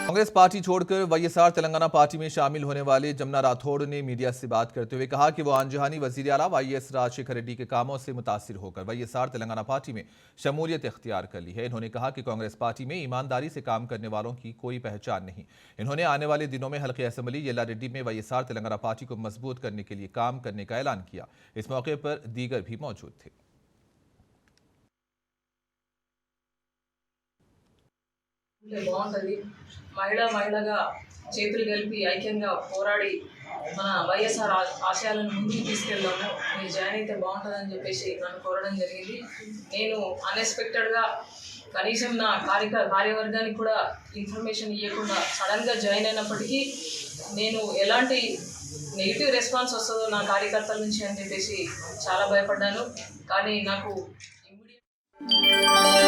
Congress party छोड़कर YSR Telangana party में शामिल होने वाले जमुना राठौड़ ने मीडिया से बात करते हुए कहा कि वो आंजहानी वजीर आला वाईएस राजशेखर रेड्डी के कामों से मुतासिर होकर वाईएसआर तेलंगाना पार्टी में शमूलियत इख्तियार कर ली है। इन्होंने कहा कि कांग्रेस पार्टी में ईमानदारी से काम करने वालों की कोई पहचान नहीं। इन्होंने आने वाले दिनों में हल्के असेंबली येल्लारेड्डी में वाईएसआर तेलंगाना पार्टी को मजबूत करने के लिए काम करने का ऐलान किया। इस मौके पर दीगर भी मौजूद थे। బాగుంటుంది మహిళగా చేతులు కలిపి ఐక్యంగా పోరాడి మన వైఎస్ఆర్ ఆశయాలను ముందుకు తీసుకెళ్దాము మీరు జాయిన్ అయితే బాగుంటుందని చెప్పేసి నన్ను కోరడం జరిగింది. నేను అన్ఎక్స్పెక్టెడ్గా కనీసం నా కార్యవర్గానికి కూడా ఇన్ఫర్మేషన్ ఇవ్వకుండా సడన్గా జాయిన్ అయినప్పటికీ నేను ఎలాంటి నెగిటివ్ రెస్పాన్స్ వస్తుందో నా కార్యకర్తల నుంచి అని చెప్పేసి చాలా భయపడ్డాను. కానీ నాకు ఇమ్మీడియట్